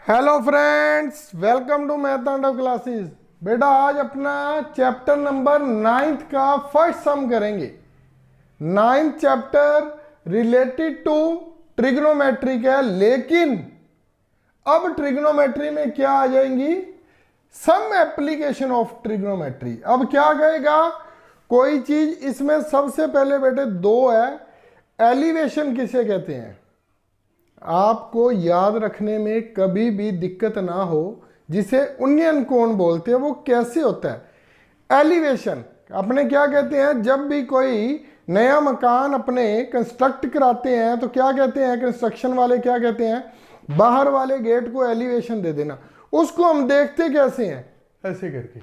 Hello friends, welcome to math and classes. बेटा आज अपना चैप्टर नंबर 9th का फर्स्ट सम करेंगे। 9th chapter related to trigonometry का है, लेकिन अब ट्रिग्नोमेट्री में क्या आ जाएंगी, सम एप्लीकेशन ऑफ ट्रिग्नोमेट्री। अब क्या कहेगा, कोई चीज इसमें सबसे पहले बेटे दो है, एलिवेशन किसे कहते हैं, आपको याद रखने में कभी भी दिक्कत ना हो, जिसे उन्नयन कोण बोलते हैं, वो कैसे होता है। एलिवेशन अपने क्या कहते हैं, जब भी कोई नया मकान अपने कंस्ट्रक्ट कराते हैं तो क्या कहते हैं, कंस्ट्रक्शन वाले क्या कहते हैं, बाहर वाले गेट को एलिवेशन दे देना। उसको हम देखते कैसे हैं, ऐसे करके,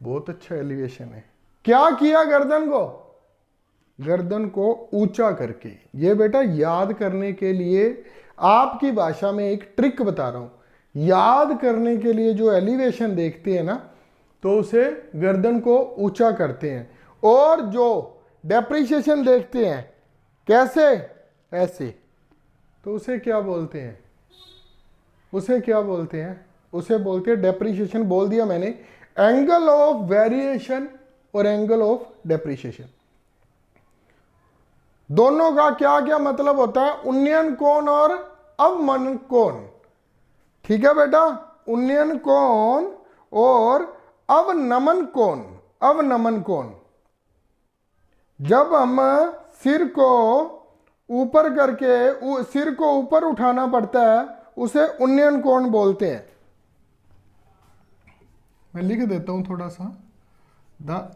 बहुत अच्छा एलिवेशन है। क्या किया, गर्दन को ऊंचा करके। ये बेटा याद करने के लिए आपकी भाषा में एक ट्रिक बता रहा हूं। याद करने के लिए जो एलिवेशन देखते हैं ना, तो उसे गर्दन को ऊंचा करते हैं, और जो डेप्रिसिएशन देखते हैं कैसे, ऐसे, तो उसे क्या बोलते हैं, उसे बोलते हैं डेप्रिसिएशन। बोल दिया मैंने, एंगल ऑफ वेरिएशन और एंगल ऑफ डेप्रिसिएशन, दोनों का क्या क्या मतलब होता है, उन्नयन कोण और अवनमन कोण। ठीक है बेटा, उन्नयन कोण और अवनमन कोण। जब हम सिर को ऊपर करके सिर को ऊपर उठाना पड़ता है, उसे उन्नयन कोण बोलते हैं। मैं लिख देता हूं थोड़ा सा, द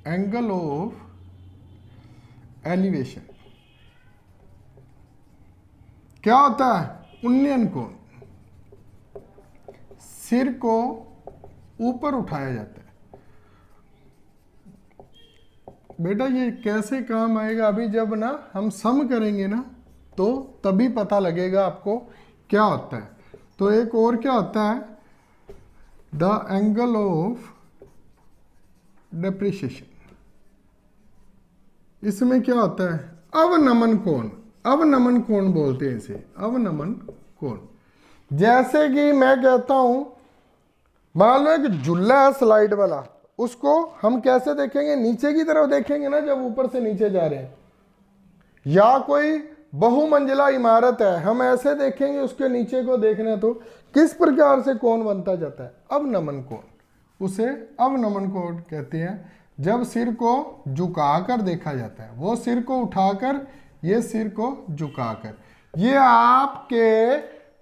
एंगल ऑफ एलिवेशन क्या होता है, उन्नयन कोण। सिर को ऊपर उठाया जाता है। बेटा ये कैसे काम आएगा, अभी जब ना हम सम करेंगे ना, तो तभी पता लगेगा आपको क्या होता है। तो एक और क्या होता है, द एंगल ऑफ डेप्रिसिएशन। इसमें क्या होता है, अवनमन कोण बोलते हैं इसे, अवनमन कोण। जैसे कि मैं कहता हूं, मान लो एक झूला है स्लाइड वाला, उसको हम कैसे देखेंगे, नीचे की तरफ देखेंगे ना, जब ऊपर से नीचे जा रहे हैं। या कोई बहुमंजिला इमारत है, हम ऐसे देखेंगे, उसके नीचे को देखना, तो किस प्रकार से कोण बनता जाता है, अवनमन कोण। उसे अवनमन कोण कहते हैं। जब सिर को झुकाकर देखा जाता है, वो सिर को उठाकर, ये सिर को झुकाकर। ये आपके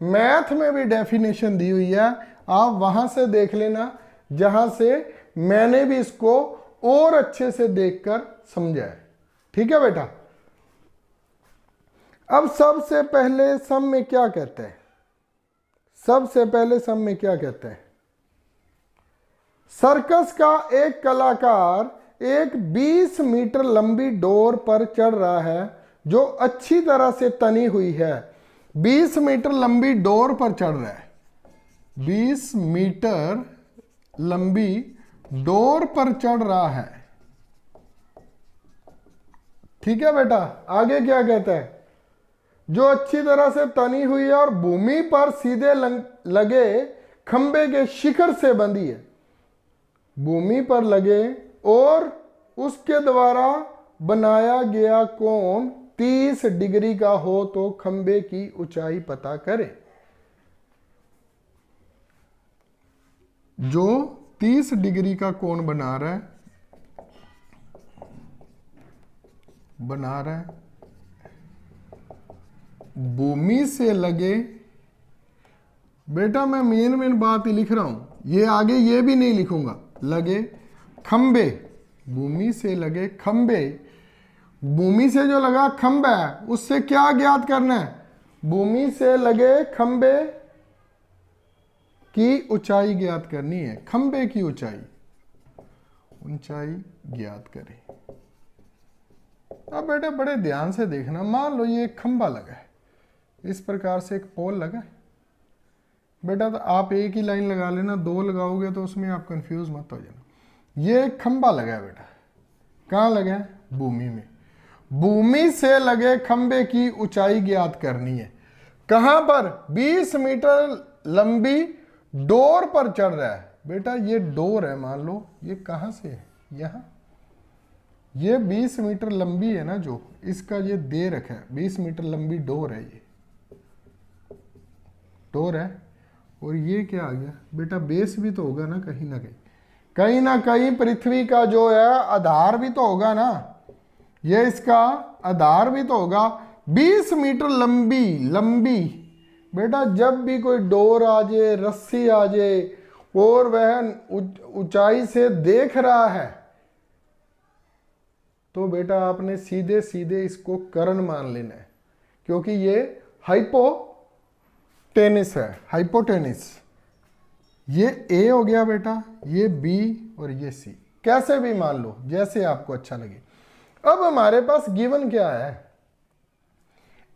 मैथ में भी डेफिनेशन दी हुई है, आप वहां से देख लेना जहां से मैंने भी इसको और अच्छे से देखकर समझा है। ठीक है बेटा। अब सबसे पहले सम में क्या कहते हैं, सर्कस का एक कलाकार एक 20 मीटर लंबी डोर पर चढ़ रहा है जो अच्छी तरह से तनी हुई है। 20 मीटर लंबी डोर पर चढ़ रहा है, 20 मीटर लंबी डोर पर चढ़ रहा है। ठीक है बेटा, आगे क्या कहता है, जो अच्छी तरह से तनी हुई है और भूमि पर सीधे लगे खंबे के शिखर से बंधी है। भूमि पर लगे और उसके द्वारा बनाया गया कोण 30 डिग्री का हो तो खंबे की ऊंचाई पता करें। जो 30 डिग्री का कोण बना रहा है, भूमि से लगे, बेटा मैं मेन बात ही लिख रहा हूं, ये आगे ये भी नहीं लिखूंगा, लगे खंबे, भूमि से लगे खंबे। भूमि से जो लगा खंबा है, उससे क्या ज्ञात करना है, भूमि से लगे खंबे की ऊंचाई ज्ञात करनी है। खंबे की ऊंचाई ज्ञात करें। अब बेटे बड़े ध्यान से देखना, मान लो ये एक खंबा लगा है, इस प्रकार से एक पोल लगा है। बेटा तो आप एक ही लाइन लगा लेना, दो लगाओगे तो उसमें आप कंफ्यूज मत हो जाना। ये एक खंबा लगा है बेटा, कहाँ लगा है, भूमि में। भूमि से लगे खंबे की ऊंचाई ज्ञात करनी है। कहां पर? 20 मीटर लंबी डोर पर चढ़ रहा है। बेटा ये डोर है, मान लो ये कहां से है, यहां। ये 20 मीटर लंबी है ना, जो इसका ये दे रखा है, 20 मीटर लंबी डोर है, ये डोर है। और ये क्या आ गया बेटा? बेस भी तो होगा ना कहीं ना कहीं, कहीं ना कहीं पृथ्वी का जो है आधार भी तो होगा ना, ये इसका आधार भी तो होगा। 20 मीटर लंबी लंबी बेटा, जब भी कोई डोर आ जाए, रस्सी आ जाए और वह ऊंचाई से देख रहा है, तो बेटा आपने सीधे सीधे इसको कर्ण मान लेना है, क्योंकि ये हाइपोटेनिस है, हाइपोटेनिस। ये ए हो गया बेटा, ये बी और ये सी, कैसे भी मान लो, जैसे आपको अच्छा लगे। अब हमारे पास गिवन क्या है?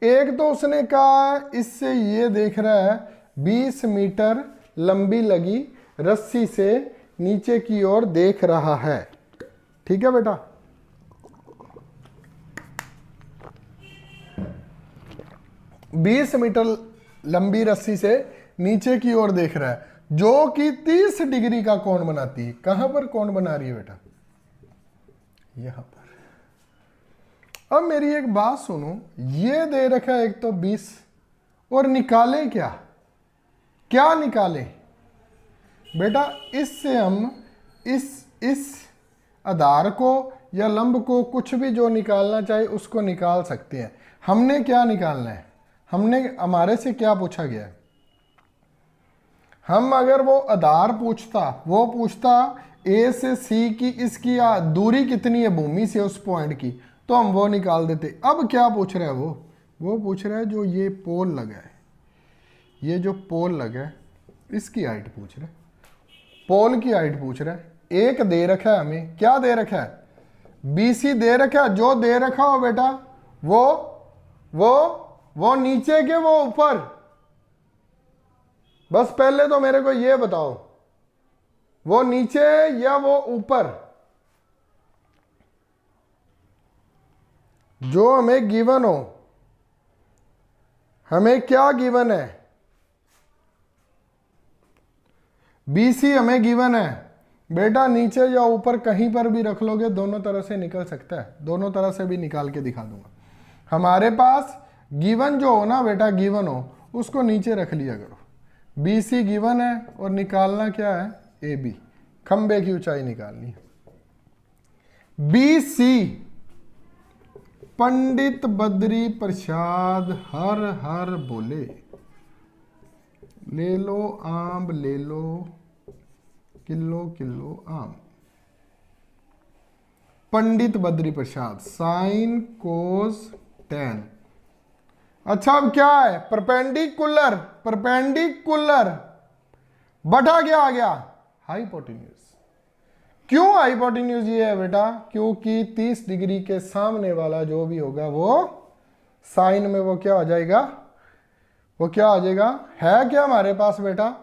एक तो उसने कहा इससे ये देख रहा है 20 मीटर लंबी लगी रस्सी से नीचे की ओर देख रहा है। ठीक है बेटा, 20 मीटर लंबी रस्सी से नीचे की ओर देख रहा है, जो कि 30 डिग्री का कोण बनाती है। कहां पर कोण बना रही है बेटा? यहां पर। अब मेरी एक बात सुनो, ये दे रखा है एक तो 20, और निकाले क्या? क्या निकाले बेटा? इससे हम इस आधार को या लंब को, कुछ भी जो निकालना चाहे उसको निकाल सकते हैं। हमने क्या निकालना है? हमारे से क्या पूछा गया है? हम अगर वो आधार वो पूछता ए से सी की इसकी दूरी कितनी है भूमि से उस पॉइंट की, तो हम वो निकाल देते। अब क्या पूछ रहा है वो पूछ रहा है जो ये पोल लगा है, ये जो पोल लगा है इसकी हाइट पूछ रहा है, पोल की हाइट पूछ रहा है। एक दे रखा है हमें, क्या दे रखा है? BC दे रखा है। जो दे रखा हो बेटा वो नीचे के वो ऊपर? बस पहले तो मेरे को ये बताओ, वो नीचे या वो ऊपर? जो हमें गिवन हो, हमें क्या गिवन है? BC हमें गिवन है बेटा, नीचे या ऊपर कहीं पर भी रख लोगे, दोनों तरह से निकल सकता है, दोनों तरह से भी निकाल के दिखा दूंगा। हमारे पास गिवन जो हो ना बेटा, गिवन हो उसको नीचे रख लिया करो। BC गिवन है और निकालना क्या है? AB, खंबे की ऊंचाई निकालनी है। BC पंडित बद्री प्रसाद हर हर बोले, ले लो आम ले लो, किलो किलो आम। Pandit Badri Prasad, sine cos ten. अच्छा अब क्या है? परपेंडिकुलर, परपेंडिकुलर बटा क्या आ गया? हाइपोटेन्यूज। क्यों हाइपोटेन्यूज ये है बेटा? क्योंकि 30 डिग्री के सामने वाला जो भी होगा वो साइन में वो क्या हो जाएगा? वो क्या आ जाएगा? है क्या हमारे पास बेटा?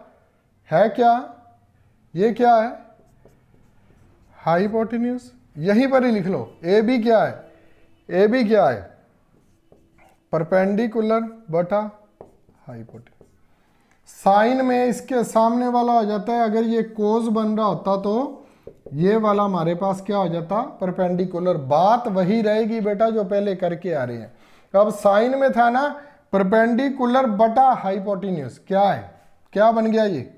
है क्या? ये क्या है? हाइपोटेन्यूज। यहीं पर ही लिख लो। ए बी क्या है? ए बी क्या है? परपेंडिकुलर बटा हाइपोटेन्यूज। साइन में इसके सामने वाला हो जाता है, अगर ये कोस बन रहा होता तो ये वाला हमारे पास क्या हो जाता? परपेंडिकुलर। बात वही रहेगी बेटा जो पहले करके आ रहे हैं। अब साइन में था ना परपेंडिकुलर बटा हाइपोटेन्यूज, क्या है? क्या बन गया ये?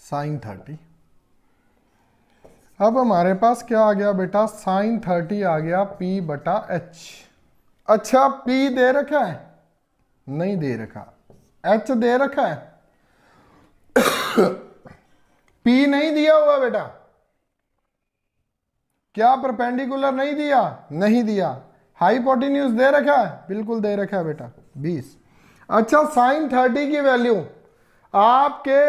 साइन 30। अब हमारे पास क्या आ गया बेटा? साइन 30 आ गया P बटा H। अच्छा P दे रखा है? नहीं दे रखा। H दे रखा है? P नहीं दिया हुआ बेटा। क्या परपेंडिकुलर नहीं दिया? नहीं दिया। हाइपोटेन्यूज दे रखा है? बिल्कुल दे रखा है बेटा, 20। अच्छा साइन 30 की वैल्यू आपके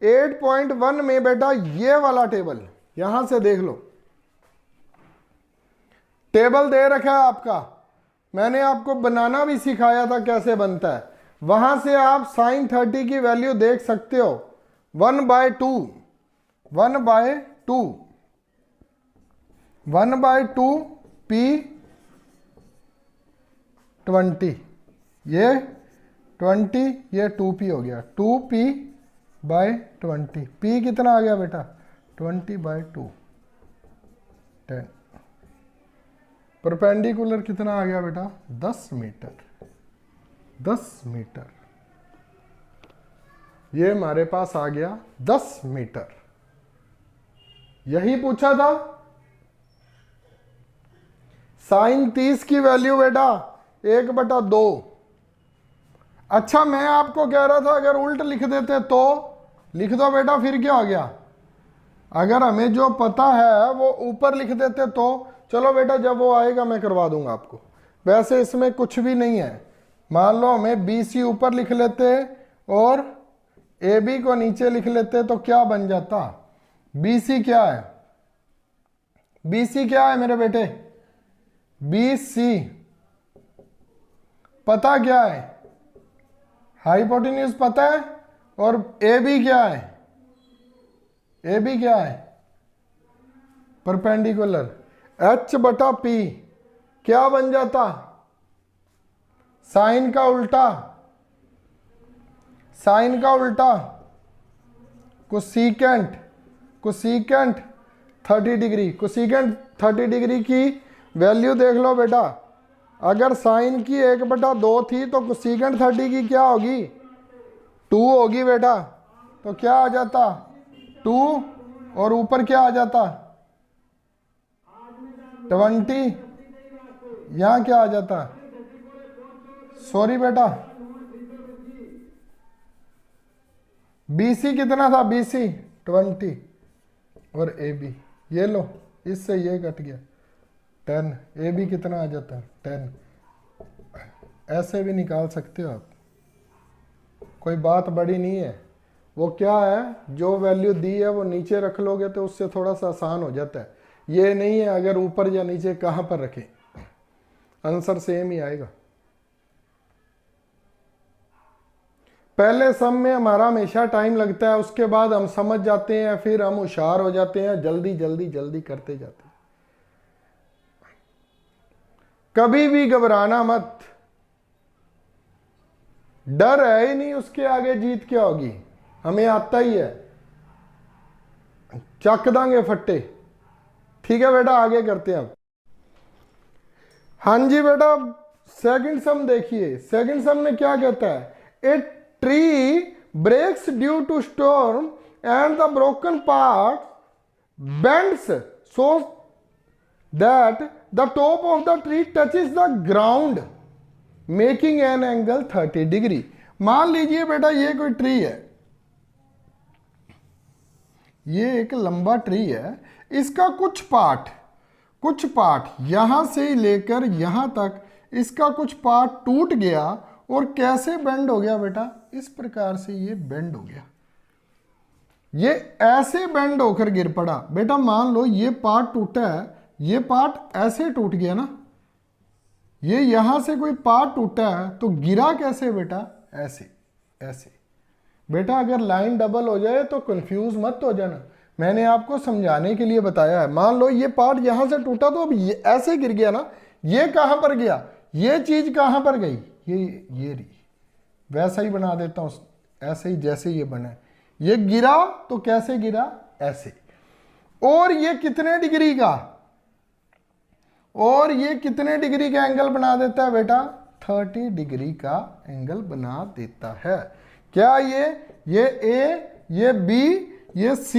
8.1 में बेटा ये वाला टेबल, यहां से देख लो, टेबल दे रखा है आपका। मैंने आपको बनाना भी सिखाया था कैसे बनता है। वहां से आप साइन 30 की वैल्यू देख सकते हो। 1/2, 1/2 1/2 P 20, ये 20, ये 2P हो गया, 2P/20। P कितना आ गया बेटा 20/2, 10। परपेंडिकुलर कितना आ गया बेटा 10 मीटर, 10 मीटर। ये हमारे पास आ गया 10 मीटर। यही पूछा था। साइन 30 की वैल्यू बेटा 1/2। अच्छा मैं आपको कह रहा था अगर उल्ट लिख देते तो लिख दो बेटा, फिर क्या हो गया? अगर हमें जो पता है वो ऊपर लिख देते तो चलो बेटा, जब वो आएगा मैं करवा दूंगा आपको। वैसे इसमें कुछ भी नहीं है। मान लो हमें BC ऊपर लिख लेते और AB को नीचे लिख लेते तो क्या बन जाता? BC क्या है? BC क्या है मेरे बेटे? BC पता क्या है? हाइपोटेन्यूज पता है। और AB क्या है? AB क्या है? परपेंडिकुलर। H/P क्या बन जाता? साइन का उल्टा, साइन का उल्टा cosecant, cosecant 30 degree. Cosecant 30 degree की वैल्यू देख लो बेटा, अगर साइन की 1/2 थी तो कोसीकेंट 30 की क्या होगी? 2 होगी बेटा। तो क्या आ जाता? 2 और ऊपर क्या आ जाता? 20। यहां क्या आ जाता? सॉरी बेटा, BC कितना था? BC 20 और AB ये लो, इससे ये कट गया 10। AB कितना आ जाता है? 10। ऐसे भी निकाल सकते हो आप, कोई बात बड़ी नहीं है। वो क्या है, जो वैल्यू दी है वो नीचे रख लोगे तो उससे थोड़ा सा आसान हो जाता है। ये नहीं है अगर ऊपर या नीचे कहां पर रखें, आंसर सेम ही आएगा। पहले सम में हमारा हमेशा टाइम लगता है, उसके बाद हम समझ जाते हैं, फिर हम होशियार हो जाते हैं, जल्दी जल्दी जल्दी करते जाते हैं। कभी भी घबराना मत, डर है ही नहीं, उसके आगे जीत क्या होगी? हमें आता ही है, चक देंगे फट्टे। ठीक है बेटा, आगे करते हैं अब। हाँ जी बेटा, सेकंड सम देखिए। सेकंड सम में क्या कहता है? A tree breaks due to storm and the broken part bends so that the top of the tree touches the ground making an angle 30 degree. मान लीजिए बेटा ये कोई ट्री है, ये एक लंबा ट्री है, इसका कुछ पार्ट यहां से लेकर यहां तक इसका कुछ पार्ट टूट गया और कैसे बेंड हो गया बेटा? इस प्रकार से ये बेंड हो गया, ये ऐसे बेंड होकर गिर पड़ा। बेटा मान लो ये पार्ट टूटा है, ये पार्ट ऐसे टूट गया ना, ये यहां से कोई पार्ट टूटा है तो गिरा कैसे बेटा? ऐसे ऐसे। बेटा अगर लाइन डबल हो जाए तो कंफ्यूज मत हो जाना, मैंने आपको समझाने के लिए बताया है। मान लो ये पार्ट यहां से टूटा तो अब ये ऐसे गिर गया ना, ये कहां पर गया? ये चीज कहां पर गई? ये रही। वैसा ही बना देता हूं, ऐसे ही जैसे ये बना है। ये गिरा तो कैसे गिरा? ऐसे। और ये कितने डिग्री का? और ये कितने डिग्री का एंगल बना देता है बेटा? 30 डिग्री का एंगल बना देता है। क्या ये A, ये B, ये C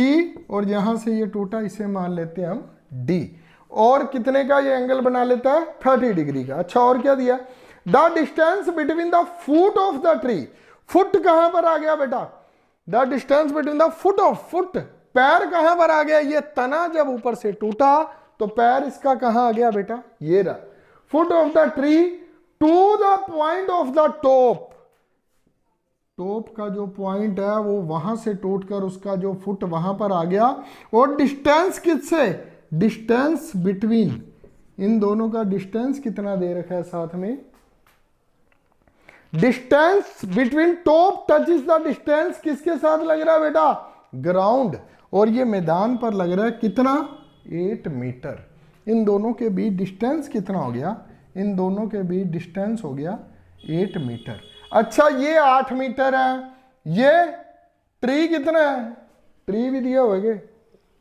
और यहां से ये टूटा, इसे मान लेते हैं हम D। और कितने का ये एंगल बना लेता है? 30 डिग्री का। अच्छा और क्या दिया? The distance between the foot of the tree. Foot कहां पर आ गया बेटा? The distance between the foot, पैर कहां पर आ गया? ये तना जब ऊपर से टूटा तो पैर इसका कहां आ गया बेटा? ये रहा। Foot of the tree to the point of the top. Top का जो पॉइंट है वो वहां से टूटकर उसका जो फुट वहां पर आ गया। और डिस्टेंस किससे? डिस्टेंस बिटवीन, इन दोनों का डिस्टेंस कितना दे रखा है साथ में? Distance between top touches the distance किसके साथ लग रहा है बेटा? ग्राउंड। और ये मैदान पर लग रहा है कितना? 8 मीटर। इन दोनों के बीच डिस्टेंस कितना हो गया, इन दोनों के बीच डिस्टेंस हो गया 8 मीटर। अच्छा ये 8 मीटर है, ये ट्री कितना है, ट्री भी दिया होगा,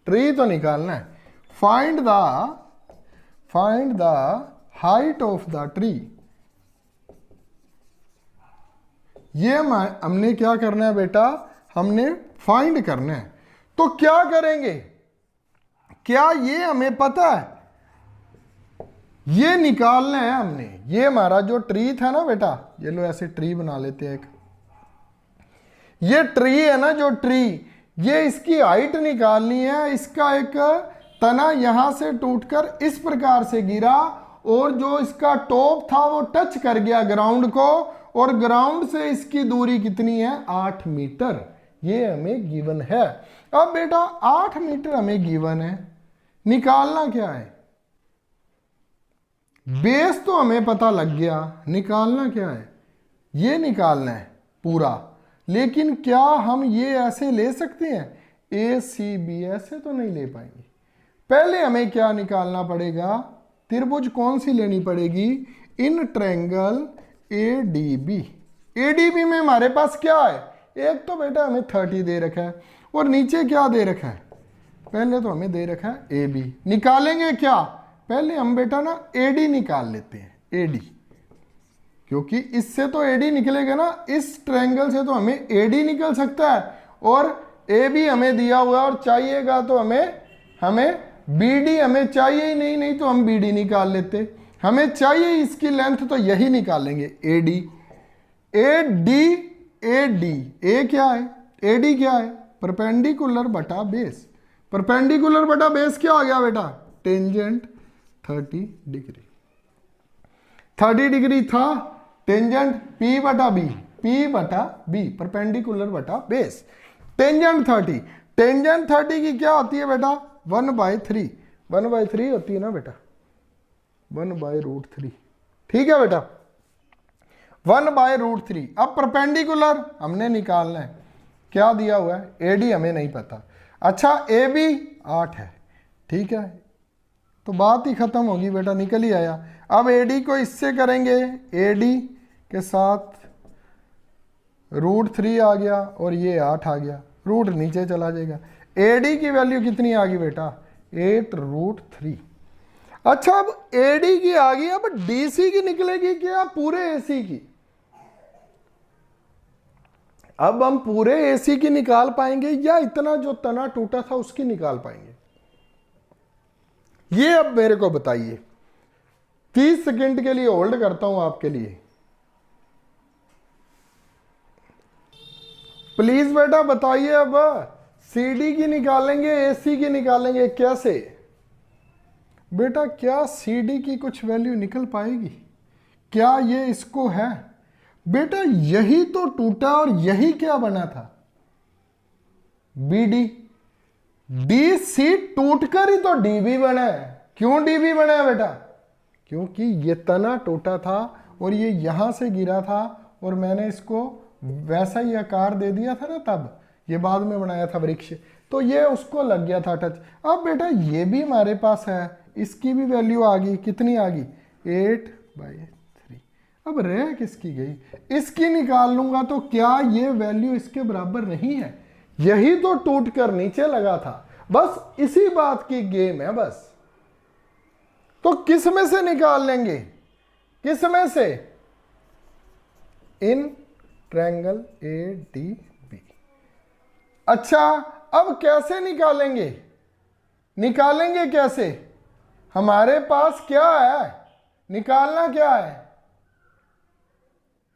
ट्री तो निकालना है। Find the height of the tree. ये हमने क्या करना है बेटा, हमने फाइंड करना है। तो क्या करेंगे, क्या ये हमें पता है, ये निकालना है हमने। ये हमारा जो ट्री था ना बेटा, ये लो ऐसे ट्री बना लेते हैं एक, ये ट्री है ना जो ट्री, ये इसकी हाइट निकालनी है। इसका एक तना यहां से टूटकर इस प्रकार से गिरा और जो इसका टॉप था वो टच कर गया ग्राउंड को, और ग्राउंड से इसकी दूरी कितनी है, 8 मीटर। ये हमें गिवन है। अब बेटा 8 मीटर हमें गिवन है, निकालना क्या है, बेस तो हमें पता लग गया, निकालना क्या है, ये निकालना है पूरा। लेकिन क्या हम ये ऐसे ले सकते हैं, ए सी बी, ऐसे तो नहीं ले पाएंगे। पहले हमें क्या निकालना पड़ेगा, त्रिभुज कौन सी लेनी पड़ेगी, in triangle A D B. A D B में हमारे पास क्या है, एक तो बेटा हमें 30 दे रखा है और नीचे क्या दे रखा है, पहले तो हमें दे रखा है ए बी। निकालेंगे क्या, पहले हम बेटा ना ए डी निकाल लेते हैं, ए डी, क्योंकि इससे तो ए डी निकलेगा ना, इस ट्रायंगल से तो हमें ए डी निकल सकता है, और ए बी हमें दिया हुआ और चाहिएगा तो हमें बी डी हमें चाहिए ही नहीं, नहीं तो हम बी डी निकाल लेते। हमें चाहिए इसकी लेंथ तो यही निकालेंगे, A D. A D, A D, A क्या है, ए डी क्या है, परपेंडिकुलर बटा बेस। परपेंडिकुलर बटा बेस क्या आ गया बेटा, टेंजेंट 30 डिग्री। 30 डिग्री था, टेंजेंट पी बटा बी, पी बटा बी, परपेंडिकुलर बटा बेस। टेंजेंट 30, टेंजेंट 30 की क्या होती है बेटा, 1/3, 1/3 होती है ना बेटा, 1/√3। ठीक है बेटा, 1/√3। अब परपेंडिकुलर हमने निकालना है, क्या दिया हुआ है, ए डी हमें नहीं पता। अच्छा ए बी 8 है, ठीक है, तो बात ही खत्म होगी बेटा, निकल ही आया। अब ए डी को इससे करेंगे, ए डी के साथ √3 आ गया और ये 8 आ गया, रूट नीचे चला जाएगा। ए डी की वैल्यू कितनी आ गई बेटा, 8√3। अच्छा अब ए डी की आ गई, अब डी सी की निकलेगी क्या, पूरे ए सी की। अब हम पूरे ए सी की निकाल पाएंगे या इतना जो तना टूटा था उसकी निकाल पाएंगे, ये अब मेरे को बताइए। 30 सेकंड के लिए होल्ड करता हूं आपके लिए, प्लीज बेटा बताइए। अब सी डी की निकालेंगे, ए सी की निकालेंगे, कैसे बेटा, क्या सी डी की कुछ वैल्यू निकल पाएगी, क्या ये इसको है बेटा, यही तो टूटा और यही क्या बना था, बी डी। डी सी टूटकर ही तो डी बी बना है। क्यों डी बी बना है बेटा, क्योंकि ये तना टूटा था और ये यहां से गिरा था और मैंने इसको वैसा ही आकार दे दिया था ना, तब ये बाद में बनाया था वृक्ष, तो ये उसको लग गया था टच। अब बेटा ये भी हमारे पास है, इसकी भी वैल्यू आ गई, कितनी आ गई, 8/3। अब रह किसकी गई, इसकी निकाल लूंगा तो क्या ये वैल्यू इसके बराबर नहीं है, यही तो टूट कर नीचे लगा था, बस इसी बात की गेम है बस। तो किस में से निकाल लेंगे, किस में से, in triangle A D B. अच्छा अब कैसे निकालेंगे, निकालेंगे कैसे, हमारे पास क्या है, निकालना क्या है,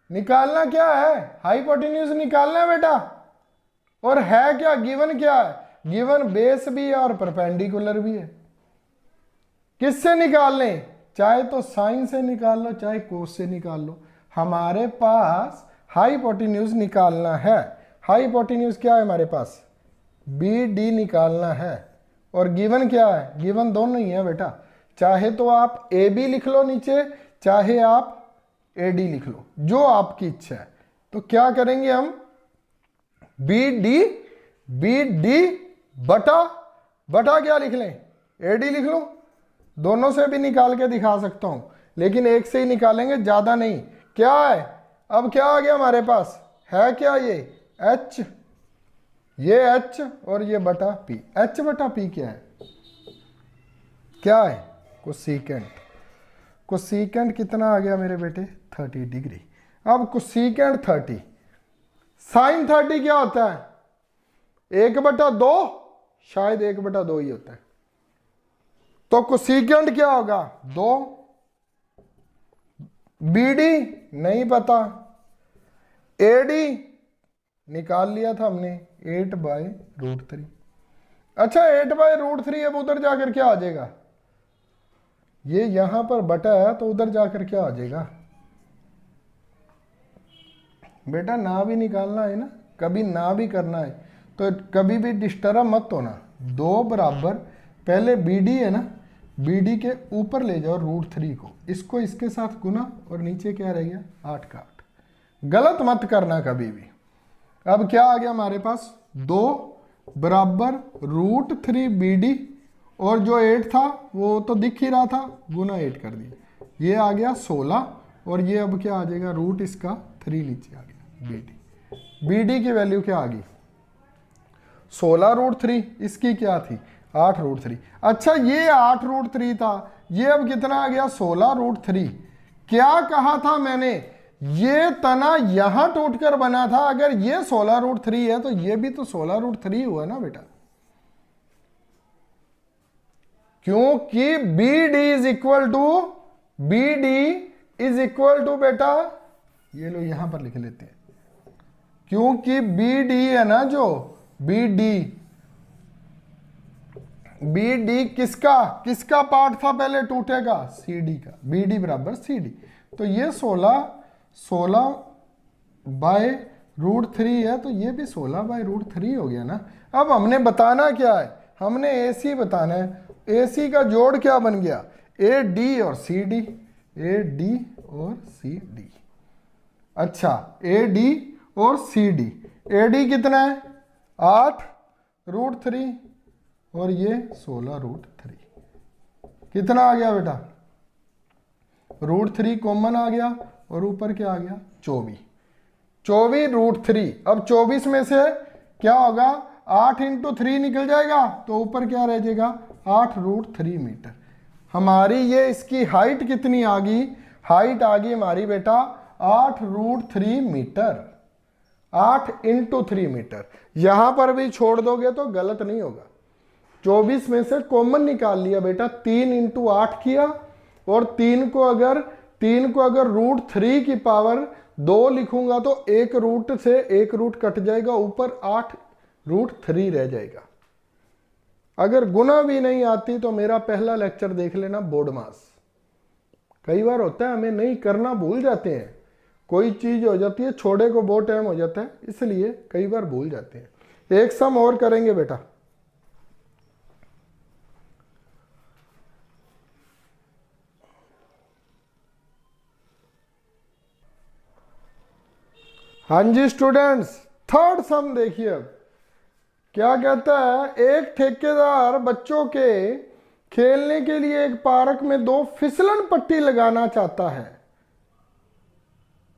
निकालना क्या है, हाइपोटेन्यूज निकालना है बेटा, और है क्या, गिवन क्या है, गिवन बेस भी है और परपेंडिकुलर भी है। किससे निकाल लें, चाहे तो साइन से निकाल लो चाहे कोस से निकाल लो, हमारे पास हाइपोटेन्यूज निकालना है। हाइपोटेन्यूज क्या है हमारे पास, बी डी निकालना है, और गिवन क्या है, गिवन दोनों ही है बेटा, चाहे तो आप ए बी लिख लो नीचे, चाहे आप ए डी लिख लो, जो आपकी इच्छा है। तो क्या करेंगे हम, बी डी बटा क्या लिख लें, ए डी लिख लो, दोनों से भी निकाल के दिखा सकता हूं, लेकिन एक से ही निकालेंगे, ज्यादा नहीं। क्या है, अब क्या आ गया हमारे पास, है क्या ये h, ये h और ये बटा p। h बटा p क्या है, क्या है, कोसेकेंट। कोसेकेंट कितना आ गया मेरे बेटे, 30 डिग्री। अब कोसेकेंट 30, साइन 30 क्या होता है, 1/2, शायद 1/2 ही होता है। तो कोसेकेंट क्या होगा, 2। BD नहीं पता, AD निकाल लिया था हमने, 8/√3। अच्छा 8/√3, अब उधर जाकर क्या आ जाएगा, ये यहां पर बटा है तो उधर जाकर क्या आ जाएगा बेटा, ना भी निकालना है ना, कभी ना भी करना है, तो कभी भी डिस्टर्ब मत होना। 2 बराबर, पहले BD है ना, BD के ऊपर ले जाओ √3 को, इसको इसके साथ गुना और नीचे क्या रह गया, 8 का 8। गलत मत करना कभी भी। अब क्या आ गया हमारे पास, 2 बराबर √3 BD, और जो 8 था वो तो दिख ही रहा था, गुना 8 कर दिया, ये आ गया 16, और ये अब क्या आ जाएगा, रूट इसका 3 नीचे आ गया BD। BD की वैल्यू क्या आ गई, 16√3, इसकी क्या थी, 8√3। अच्छा ये 8√3 था, ये अब कितना आ गया, 16√3। क्या कहा था मैंने, ये तना यहां टूटकर बना था, अगर ये 16√3 है तो ये भी तो 16√3 हुआ ना बेटा, क्योंकि BD इज इक्वल टू बेटा, ये लो यहां पर लिख लेते हैं, क्योंकि BD है ना, जो BD किसका पार्ट था पहले टूटेगा, CD का, BD बराबर CD। तो ये 16/√3 है, तो ये भी 16/√3 हो गया ना। अब हमने बताना क्या है, हमने AC बताना है। AC का जोड़ क्या बन गया, AD और CD, AD और CD। अच्छा AD और CD, AD कितना है, 8√3, और ये 16√3, कितना आ गया बेटा, √3 कॉमन आ गया, और ऊपर क्या आ गया, 24√3। अब 24 में से क्या होगा, 8 × 3 निकल जाएगा, तो ऊपर क्या रह जाएगा, 8√3 मीटर। हमारी ये इसकी हाइट कितनी आ गई, हाइट आ गई हमारी बेटा 8√3 मीटर, 8 × 3 मीटर। यहां पर भी छोड़ दोगे तो गलत नहीं होगा। 24 में से कॉमन निकाल लिया बेटा, 3 × 8 किया, और 3 को अगर √3 की पावर 2 लिखूंगा तो एक रूट से एक रूट कट जाएगा, ऊपर 8√3 रह जाएगा। अगर गुना भी नहीं आती तो मेरा पहला लेक्चर देख लेना, बोर्ड मास। कई बार होता है हमें नहीं करना, भूल जाते हैं, कोई चीज हो जाती है, छोड़े को बहुत टाइम हो जाता है, इसलिए कई बार भूल जाते हैं। एक सम और करेंगे बेटा, हाँ जी स्टूडेंट्स, थर्ड सम देखिए। अब क्या कहता है, एक ठेकेदार बच्चों के खेलने के लिए एक पार्क में 2 फिसलन पट्टी लगाना चाहता है।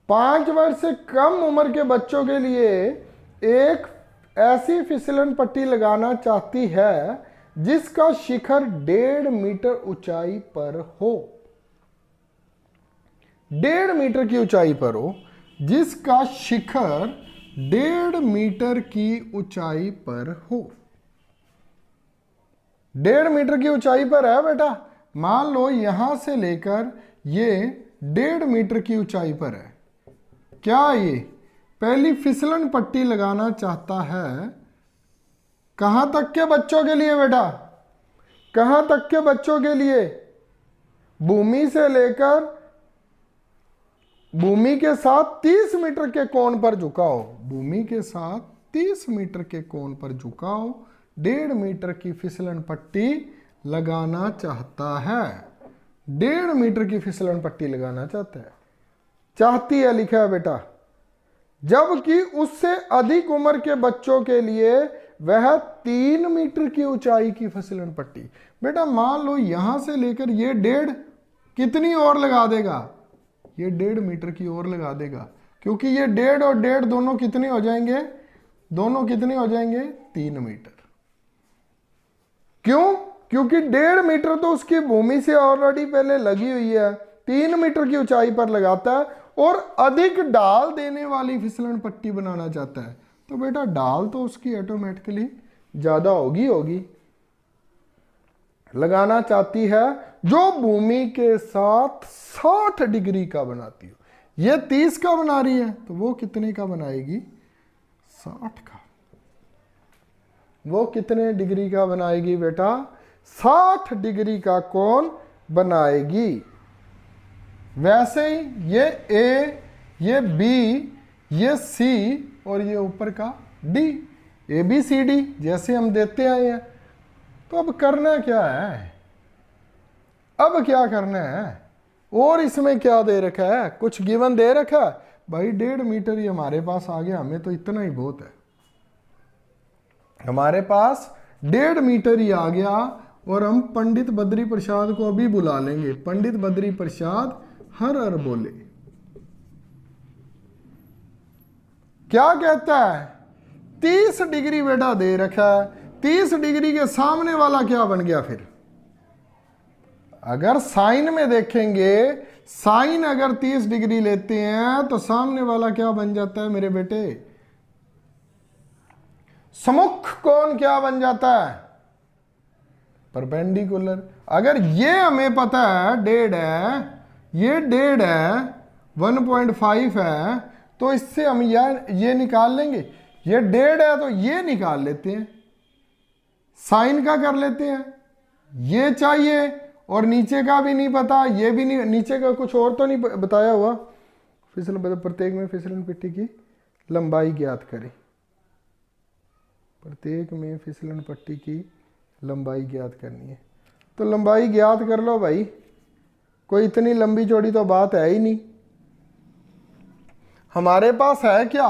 5 वर्ष से कम उम्र के बच्चों के लिए एक ऐसी फिसलन पट्टी लगाना चाहती है जिसका शिखर 1.5 मीटर ऊंचाई पर हो। 1.5 मीटर की ऊंचाई पर हो, जिसका शिखर 1.5 मीटर की ऊंचाई पर हो। 1.5 मीटर की ऊंचाई पर है बेटा, मान लो यहां से लेकर ये 1.5 मीटर की ऊंचाई पर है। क्या ये पहली फिसलन पट्टी लगाना चाहता है, कहां तक के बच्चों के लिए बेटा, कहां तक के बच्चों के लिए, भूमि से लेकर भूमि के साथ 30 मीटर के कोण पर झुकाओ, भूमि के साथ 30 मीटर के कोण पर झुकाओ, 1.5 मीटर की फिसलन पट्टी लगाना चाहता है। 1.5 मीटर की फिसलन पट्टी लगाना चाहता है, चाहती है लिखा है बेटा, जबकि उससे अधिक उम्र के बच्चों के लिए वह 3 मीटर की ऊंचाई की फिसलन पट्टी, बेटा मान लो यहां से लेकर ये 1.5 कितनी और लगा देगा, ये 1.5 मीटर की और लगा देगा, क्योंकि ये 1.5 और 1.5 दोनों कितने हो जाएंगे, दोनों कितने हो जाएंगे 3 मीटर। क्यों? क्योंकि 1.5 मीटर तो उसकी भूमि से ऑलरेडी पहले लगी हुई है, 3 मीटर की ऊंचाई पर लगाता है और अधिक ढाल देने वाली फिसलन पट्टी बनाना चाहता है, तो बेटा ढाल तो उसकी ऑटोमेटिकली ज्यादा होगी लगाना चाहती है जो भूमि के साथ 60 डिग्री का बनाती हो। ये 30 का बना रही है तो वो कितने का बनाएगी, 60 का। वो कितने डिग्री का बनाएगी बेटा, 60 डिग्री का कोण बनाएगी। वैसे ही ये ए, ये बी, ये सी और ये ऊपर का D, A B C D जैसे हम देते आए हैं। तो अब करना क्या है, अब क्या करना है, और इसमें क्या दे रखा है, कुछ गिवन दे रखा है भाई, 1.5 मीटर ही हमारे पास आ गया, हमें तो इतना ही बहुत है, हमारे पास 1.5 मीटर ही आ गया। और हम पंडित बद्री प्रसाद को अभी बुला लेंगे। पंडित बद्री प्रसाद हर हर बोले। क्या कहता है, 30 डिग्री बेटा दे रखा है, 30 डिग्री के सामने वाला क्या बन गया फिर, अगर साइन में देखेंगे, साइन अगर 30 डिग्री लेते हैं तो सामने वाला क्या बन जाता है मेरे बेटे, सम्मुख कोण क्या बन जाता है, परपेंडिकुलर। अगर ये हमें पता है 1.5 है, ये 1.5 है, 1.5 है, तो इससे हम ये निकाल लेंगे, ये 1.5 है तो ये निकाल लेते हैं, साइन का कर लेते हैं, ये चाहिए और नीचे का भी नहीं पता, ये भी नहीं, नीचे का कुछ और तो नहीं बताया हुआ। फिसलन प्रत्येक में फिसलन पट्टी की लंबाई ज्ञात करें, प्रत्येक में फिसलन पट्टी की लंबाई ज्ञात करनी है। तो लंबाई ज्ञात कर लो भाई, कोई इतनी लंबी चौड़ी तो बात है ही नहीं। हमारे पास है क्या,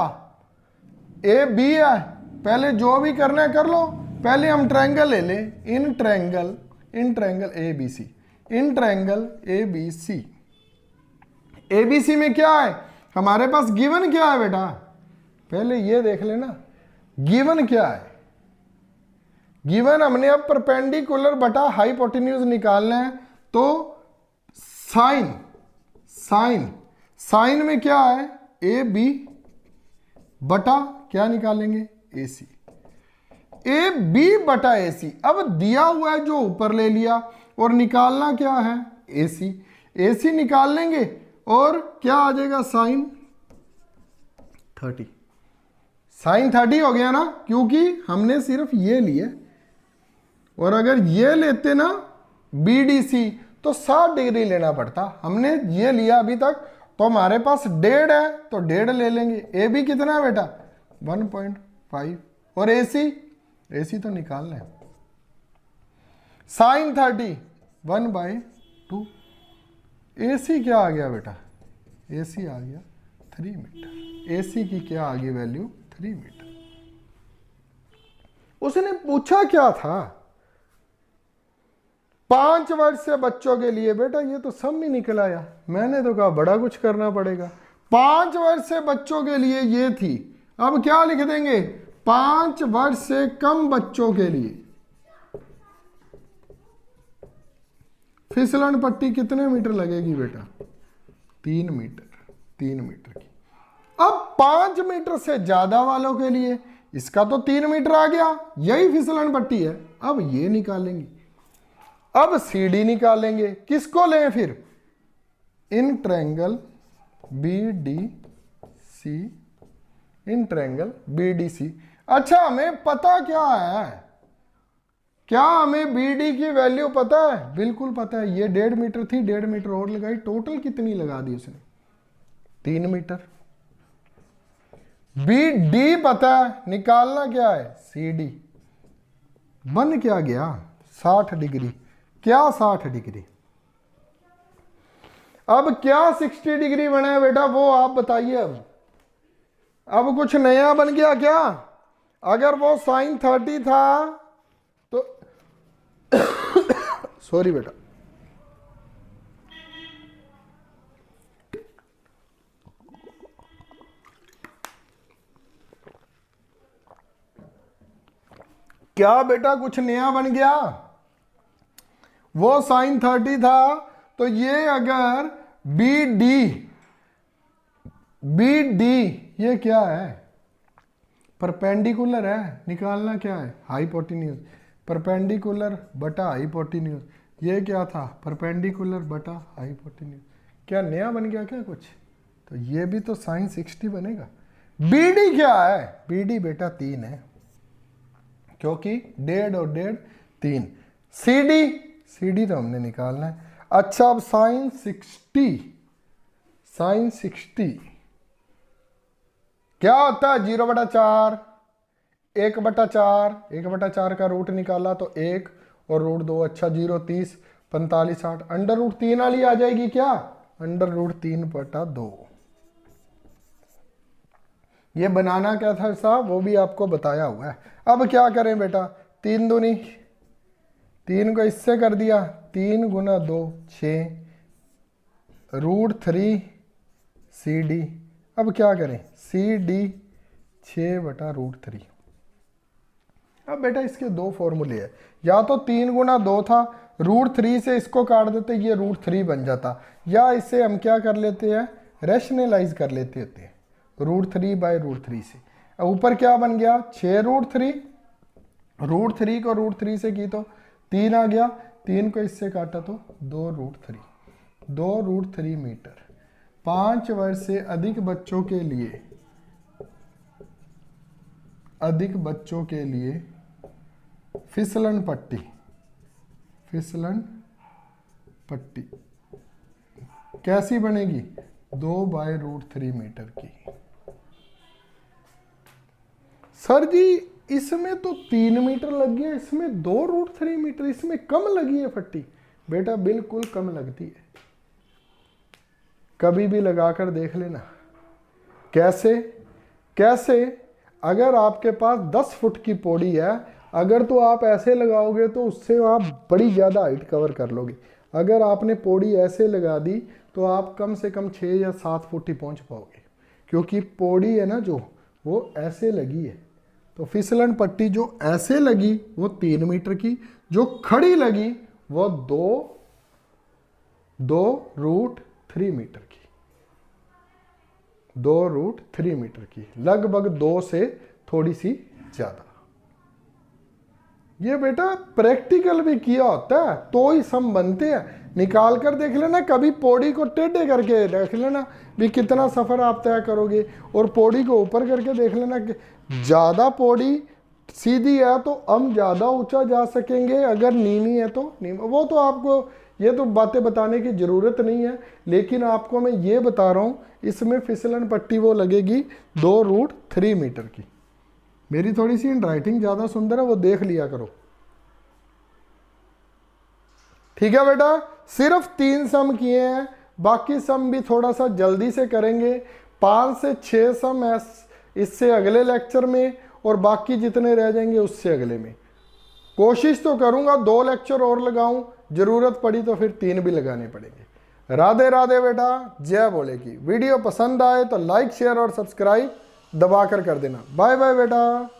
ए बी है, पहले जो भी करना है कर लो। पहले हम ट्रायंगल ले लें, in triangle A B C, in triangle A B C. A B C में क्या है, हमारे पास गिवन क्या है बेटा, पहले ये देख लेना गिवन क्या है। गिवन हमने अब परपेंडिकुलर बटा हाइपोटेन्यूज निकालना है, तो साइन में क्या है, ए बी बटा क्या निकालेंगे, ए सी, ए बी बटा ए सी। अब दिया हुआ है जो ऊपर ले लिया और निकालना क्या है, ए सी निकाल लेंगे और क्या आ जाएगा, साइन 30। साइन 30 हो गया ना, क्योंकि हमने सिर्फ ये लिए, और अगर ये लेते ना बी डी सी तो 60 डिग्री लेना पड़ता, हमने ये लिया अभी तक, तो हमारे पास 1.5 है तो 1.5 ले लेंगे। ए बी कितना है बेटा, 1.5, और ए सी तो निकालना है, साइन 30 1/2। ए सी क्या आ गया बेटा, ए सी आ गया 3 मीटर। ए सी की क्या आ गई वैल्यू, 3 मीटर। उसने पूछा क्या था, 5 वर्ष से बच्चों के लिए, बेटा ये तो सब ही निकल आया, मैंने तो कहा बड़ा कुछ करना पड़ेगा। 5 वर्ष से बच्चों के लिए ये थी, अब क्या लिख देंगे, 5 वर्ष से कम बच्चों के लिए फिसलन पट्टी कितने मीटर लगेगी बेटा, 3 मीटर की। अब 5 मीटर से ज्यादा वालों के लिए इसका तो 3 मीटर आ गया, यही फिसलन पट्टी है। अब ये निकालेंगे, अब सी डी निकालेंगे, किसको लें फिर, in triangle B D C, in triangle B D C. अच्छा हमें पता क्या है, क्या हमें बी डी की वैल्यू पता है, बिल्कुल पता है, ये 1.5 मीटर थी, 1.5 मीटर और लगाई, टोटल कितनी लगा दी उसने, 3 मीटर। बी डी पता है, निकालना क्या है, सी डी। बन क्या गया, 60 डिग्री। क्या 60 डिग्री, अब क्या 60 डिग्री बना है बेटा, वो आप बताइए। अब कुछ नया बन गया क्या, अगर वो साइन 30 था तो सॉरी बेटा। क्या बेटा कुछ नया बन गया? वो साइन 30 था, तो ये अगर बी डी ये क्या है? परपेंडिकुलर है। निकालना क्या है? हाइपोटेन्यूज। परपेंडिकुलर बटा हाइपोटेन्यूज। ये क्या था? परपेंडिकुलर बटा हाइपोटेन्यूज। क्या नया बन गया क्या कुछ? तो ये भी तो साइन 60 बनेगा। बी डी क्या है? बी डी बेटा 3 है, क्योंकि 1.5 और 1.5 3। सी डी तो हमने निकालना है। अच्छा, अब साइन 60 क्या होता है? 0/4, 1/4, 1/4 का रूट निकाला तो 1 और रूट 2। अच्छा, 0 30 45 60। √3 वाली आ जाएगी क्या? √3/2। ये बनाना क्या था साहब, वो भी आपको बताया हुआ है। अब क्या करें बेटा? 3 दूनी 3 को इससे कर दिया, 3 × 2 6, √3 सी डी। अब क्या करें? C D 6/√3। अब बेटा इसके दो फॉर्मूले हैं, या तो 3 × 2 था, √3 से इसको काट देते, ये √3 बन जाता, या इसे हम क्या कर लेते हैं? रैशनलाइज कर लेते होते हैं √3/√3 से। अब ऊपर क्या बन गया? 6√3, √3 को √3 से की तो 3 आ गया, 3 को इससे काटा तो 2√3, 2√3 मीटर। 5 वर्ष से अधिक बच्चों के लिए फिसलन पट्टी कैसी बनेगी? 2/√3 मीटर की। सर जी इसमें तो 3 मीटर लग गया, इसमें 2√3 मीटर, इसमें कम लगी है पट्टी। बेटा बिल्कुल कम लगती है, कभी भी लगाकर देख लेना। कैसे? अगर आपके पास 10 फुट की पौड़ी है, अगर तो आप ऐसे लगाओगे तो उससे आप बड़ी ज़्यादा हाइट कवर कर लोगे। अगर आपने पौड़ी ऐसे लगा दी तो आप कम से कम 6 या 7 फुट ही पहुंच पाओगे, क्योंकि पौड़ी है ना जो, वो ऐसे लगी है। तो फिसलन पट्टी जो ऐसे लगी वो 3 मीटर की, जो खड़ी लगी वो 2√3 मीटर की, 2√3 मीटर की, लगभग 2 से थोड़ी सी ज्यादा। ये बेटा प्रैक्टिकल भी किया होता है तो ही सम बनते हैं। निकाल कर देख लेना, कभी पौड़ी को टेढ़े करके देख लेना भी कितना सफर आप तय करोगे, और पौड़ी को ऊपर करके देख लेना कि ज्यादा पौड़ी सीधी है तो हम ज्यादा ऊंचा जा सकेंगे, अगर नीवी है तो नीवी। वो तो आपको ये तो बातें बताने की जरूरत नहीं है, लेकिन आपको मैं ये बता रहा हूं, इसमें फिसलन पट्टी वो लगेगी 2√3 मीटर की। मेरी थोड़ी सी राइटिंग ज्यादा सुंदर है, वो देख लिया करो। ठीक है बेटा, सिर्फ 3 सम किए हैं, बाकी सम भी थोड़ा सा जल्दी से करेंगे। 5 से 6 सम इससे अगले लेक्चर में, और बाकी जितने रह जाएंगे उससे अगले में। कोशिश तो करूंगा 2 लेक्चर और लगाऊं, जरूरत पड़ी तो फिर 3 भी लगाने पड़ेंगे। राधे राधे बेटा, जय बोले की। वीडियो पसंद आए तो लाइक शेयर और सब्सक्राइब दबाकर कर देना। बाय बाय बेटा।